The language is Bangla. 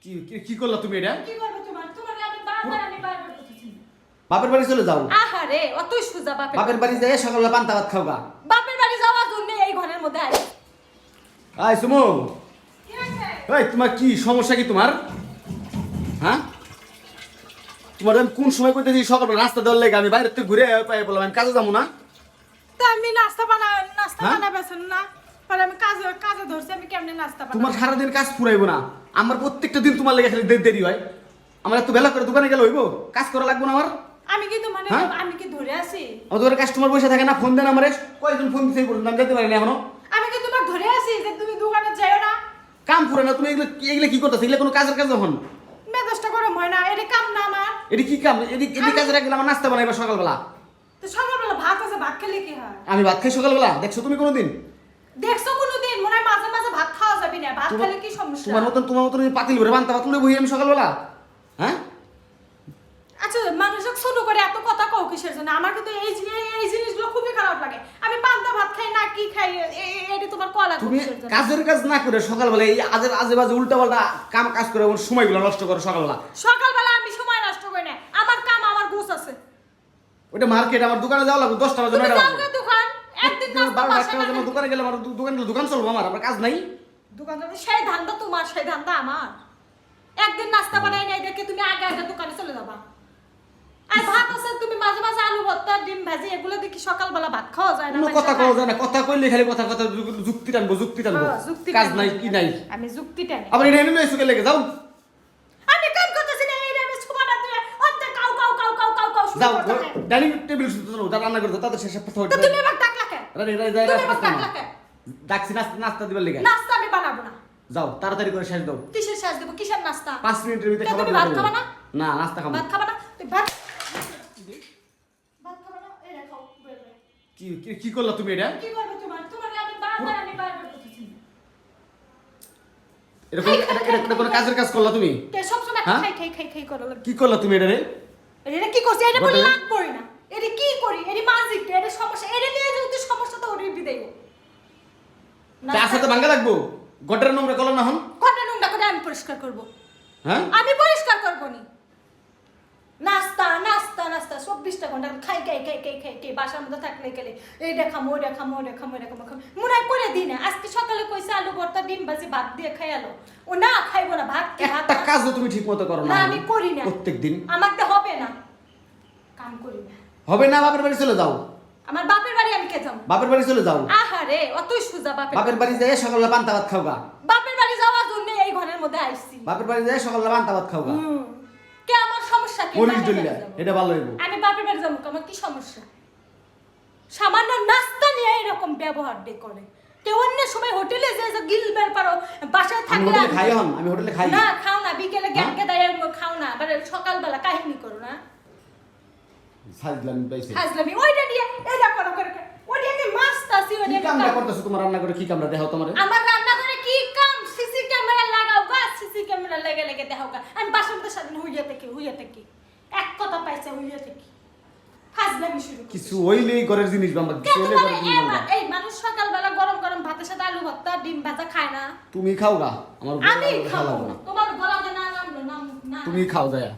কি কি কি করলা তুমি এটা? কি করবে তোমাকে আমি বারবার বলতেছি। বাপের বাড়ি চলে যাও। আহারে অতই সুজা বাপের বাড়ি যায় সকালে পান্তা ভাত খাওগা। বাপের বাড়ি যাওয়ার জন্য এই ঘরের মধ্যে আইছি। আই সুমু, কি হইছে? এই তোমার কি সমস্যা কি তোমার? হ্যাঁ, তোমার আমি কোন সময় কইতেছি সকালে রাস্তা দেওয়ার লাগে আমি বাইরে থেকে ঘুরে পাই বললাম আমি কাজে যাবো না। তা আমি নাস্তা বানাবেছেন না। পরে আমি কাজে ধরছি, আমি কেমনে নাস্তা বানাবো? তোমার সারাদিন কাজ ফুরাইবো না। আমার প্রত্যেকটা দিন তোমার লেগে খালি দেরি হয়। আমার এত বেলা করে দোকানে গেলে হইব? কাজ করা লাগবে না আমার? আমি কি মানে হ্যাঁ? আমি কি ধরে আছি? আমার দোকানে কাস্টমার বসে থাকে না, ফোন দেন আমারে। কয়জন ফোন দিতে বলুন, আমি যেতে পারি না এখনো। আমি কি তোমার ধরে আছি যে তুমি দোকানে যাও না? কাম ফুরে না, তুমি এগুলো কি করতেছো? এগুলো কোনো কাজের কাজ যখন মেজাজটা গরম হয় না? এটা কাম না আমার। এটি কি কাম? এটি কাজে রাখলে আমার নাস্তা বানাইবা সকালবেলা। তো সকালবেলা ভাত আছে, ভাত খেলে কি হয়? আমি ভাত খাই সকালবেলা, দেখছো তুমি কোনোদিন? দেখছো কোনোদিন? মনে হয় মাঝে মাঝে ভাত খাওয়া যাবে না। ভাত খেলে কি সমস্যা? তোমার মতন পাতিল ভরে বান্তা ভাত তুলে বহি আমি সকালবেলা? হ্যাঁ, আচ্ছা, মানুষকে ছোট করে এত কথা কও কিসের জন্য? আমার কিন্তু এই জিনিসগুলো খুবই খারাপ লাগে। আমি পান্তা ভাত খাই না কি খাই, এটা তোমার কলা তুমি কিসের জন্য? কাজের কাজ না করে সকালবেলা এই আজে বাজে উল্টা পাল্টা কাজ করে ওর সময়গুলো নষ্ট করো সকালবেলা। সকালবেলা আমি সময় নষ্ট করি না। আমার কাম, আমার গোছ আছে। ওটা মার্কেট, আমার দোকানে যাওয়া লাগবে 10টা বাজে তুমি 9টা যাও বাজে। গে দোকান, একদিন নাস্তা 12টা বাসায় 1টা বাজে আমার দোকানে গেলে আমার দোকান চলবো, আমার কাজ নাই। দোকান যাবে, সেই ধান্দা তোমার, সেই ধান্দা আমার। একদিন নাস্তা বানাই নাই দেখে তুমি আগে আগে দোকানে চলে যাবা। আর ভাত আছে, তুমি মাঝে মাঝে আলু ভর্তা, ডিম ভাজি, এগুলো দেখি সকালবেলা ভাত খাওয়া যায় না। কোনো কথা কওয়া যায় না, কথা কইলে খালি কথা যুক্তি টানবো হ্যাঁ, যুক্তি কাজ টানি। নাই কি নাই। আমি যুক্তি টানি। আবার এটা এনে এসে লেগে যাও। আমি কাম করতেছি না, এই রেমে সুবানা দিয়ে অন্তে কাউ কাউ কাউ কাউ কাউ কাউ শুরু যাও করতেছে। ডাইনিং টেবিল শুতে দাও, যারা রান্না করতে তাদের শেষে কথা তো হইছে। তুমি এবার ডাকলা কেন? তুমি এবার ডাকলা কেন? ডাকছি নাস্তা দিবার লেগে। নাস্তা আমি বানাবো না। যাও তাড়াতাড়ি করে শেষ দাও। কিসের সাজ দেবো? কিসের নাস্তা? 5 মিনিটের ভিতরে কে, খাবার তুমি দিতে ভাত হবে। খাবা না? না, নাস্তা খাবো। ভাত খাবা না? তুই ভাত খাবা না? এই রে খাও, বের বের। কি কি কি করলা তুমি এটা? কি করবে তোমাকে আমি বারবার বলতেছি। এটা কোনো কাজের কাজ করলা তুমি? কে সবসময় হ্যাঁ? খাই করো লাগে। কি করলা তুমি এটা রে? এটা কি করছে? এটা বলে ঘটনা? লাগ পড়ি না। এটা কি করি? এটা মানসিক, এটা সমস্যা। এটা নিয়ে যদি সমস্যা তো ওরে বিদায় হোক। তা আসাতে ভাঙ্গা লাগবো। গটার নোংরা করলা না হন? ঘটনা নোংরা করে আমি পরিষ্কার করব। হ্যাঁ, আমি পরিষ্কার করব নি। নাস্তা নাস্তা নাস্তা 24টা ঘন্টা খাই বাসার মধ্যে থাকলে গেলে এই দেখামো ওই দেখামো মনে হয় করে দিই না। আজকে সকালে কইছে আলু ভর্তা ডিম ভাজি ভাত দিয়ে খাইয়ালো। ও না খাইবো না, ভাত কি ভাত একটা কাজও তুমি ঠিক মতো করো না। না, আমি করি না। প্রত্যেকদিন আমাকে হবে না, কাম করি না। হবে না, বাপের বাড়ি চলে যাও। আমার বাপের বাড়ি আমি কে যাবো? বাপের বাড়ি চলে যাও। আহারে অতই সুজা বাপের বাড়ি যায় সকালে পান্তা ভাত খাওগা। বাপের বাড়ি যাওয়ার জন্য এই ঘরের মধ্যে আইছি। বাপের বাড়ি যায় সকালে পান্তা ভাত খাওগা। কে আমার সমস্যা কি? মরিচ বাপের ডলিয়া বাড়ি যাবো। এটা ভালো হইব। আমি বাপের বাড়ি যাবো, আমার কি সমস্যা? সামান্য নাস্তা নিয়ে এরকম ব্যবহার করে কেউ অন্য সময় হোটেলে যে গিলবার পারো, বাসায় আমি থাকলে হোটেলে খাই হন, আমি হোটেলে খাই। না খাও না, বিকেলে গ্যাংকে দাঁড়িয়ে খাও না, আবার সকালবেলা কাহিনী করো না। সাজলাম পাইছে। হাজলামি ওইটা দিয়ে এটা করো করে ওইটা আমি মাছতাছি কি ওইটা কামটা করতেছো তোমার রান্না করে? কি কামটা দেখাও তোমারে? আমার রান্না করে কি কাম? সিসি ক্যামেরা লাগাও গা, সিসি ক্যামেরা লেগে দেখাও গা। আমি বাসার মধ্যে স্বাধীন হইয়া থাকি এক কথা পাইছে হইয়া থাকি। হাজলামি শুরু করছি। কিছু হইলেই ঘরের জিনিস বাম্বা, কিছু হইলে ঘরের জিনিস বাম্বা। এই মানুষ সকালবেলা গরম গরম ভাতের সাথে আলু ভর্তা ডিম ভাজা খায় না? তুমি খাও গা, আমার আমি ভালো খাবো লাগবে না। না। তোমার গলাতে না নামলো না। তুমি খাও যায়।